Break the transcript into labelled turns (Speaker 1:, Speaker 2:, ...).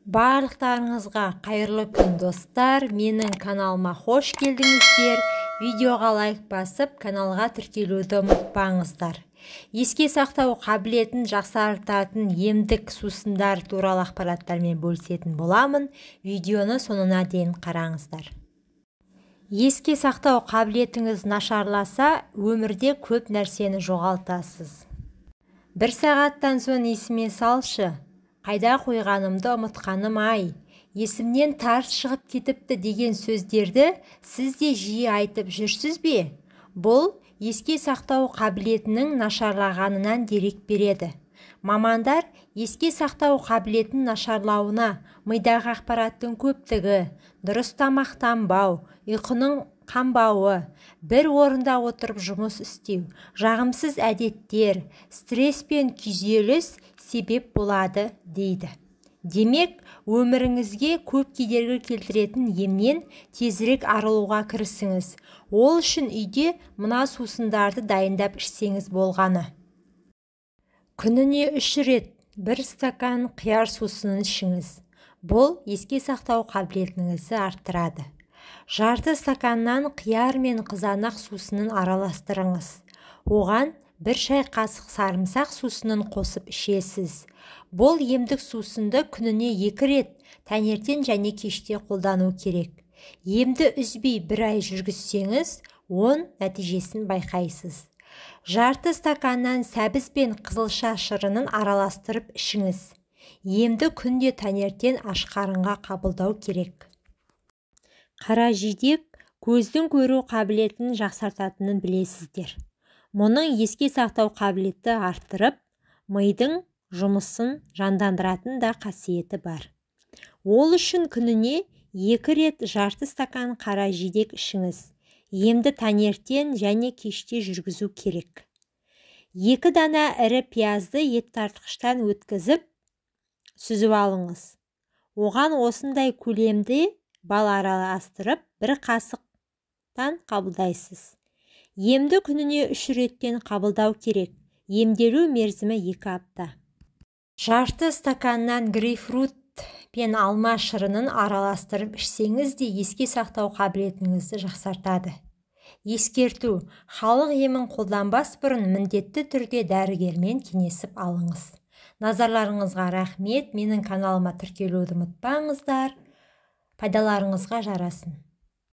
Speaker 1: Барлықтарыңызға қайырлы күн достар, менің каналыма қош келдіңіздер. Видеоға лайк басып, каналға тіркелуді ұмытпаңыздар. Еске сақтау қабілетін жақсартатын емдік сусындар туралы ақпараттармен бөлісетін боламын. Видеоны соңына дейін қараңыздар. Еске сақтау қабілетіңіз нашарласа, өмірде көп нәрсені жоғалтасыз. Бір сағаттан соң есіме салшы. Қайда қойғанымды ұмытқаным-ай, есімнен тарс шығып кетіпті деген сөздерді сіз де жиі айтып жүрсіз бе? Бұл еске сақтау қабілетінің нашарлағанынан дерек береді. Мамандар еске сақтау қабілетін нашарлауына мидағы ақпараттың көптігі, дұрыс тамақтанбау, ұйқының қанбауы, бір орында отырып жұмыс істеу, жағымсыз әдеттер, стресс пен күйзеліс себеп болады дейді. Демек, өміріңізге көп кедергі келтіретін емнен тезірек арылуға кірісіңіз. Ол үшін үйде мына сусындарды дайындап ішсеңіз болғаны. Күніне 3 рет 1 стакан қияр сусынын ішіңіз. Бұл еске сақтау қабілетіңізді арттырады. Жарты стаканнан қияр мен қызанақ сусынын араластырыңыз. Оған 1 шай қасық сарымсақ сусынын қосып ішесіз. Бұл емдік сусынды күніне 2 рет таңертең және кеште қолдану керек. Емді үзбей 1 ай жүргізсеңіз, оң нәтижесін байқайсыз. Жарты стаканнан сәбіз бен қызылша шырынын араластырып ішіңіз. Емді күнде таңертең аш қарынға қабылдау керек. Қара жидек көздің көру қабілетін жақсартатынын білесіздер. Мұның еске сақтау қабілеті арттырып, мидың жұмысын жандандыратын да қасиеті бар. Ол үшін күніне 2 рет жарты стакан қара жидек ішіңіз. Емді таңертең және кеште жүргізу керек. 2 дана ірі пиязды ет тартқыштан өткізіп, сүзіп алыңыз. Оған осындай көлемде бал араластырып, 1 қасықтан қабылдайсыз. Емді күніне 3 реттен қабылдау керек. Емделу мерзімі 2 апта. Жарты стаканнан грейпфрут пен алма шырынын араластырып ішсеңіз де еске сақтау қабілетіңізді жақсартады. Ескерту: халық емін қолданбас бұрын міндетті түрде дәрігермен кеңесіп алыңыз. Назарларыңызға рахмет. Менің каналыма тіркелуді ұмытпаңыздар. Пайдаларыңызға жарасын.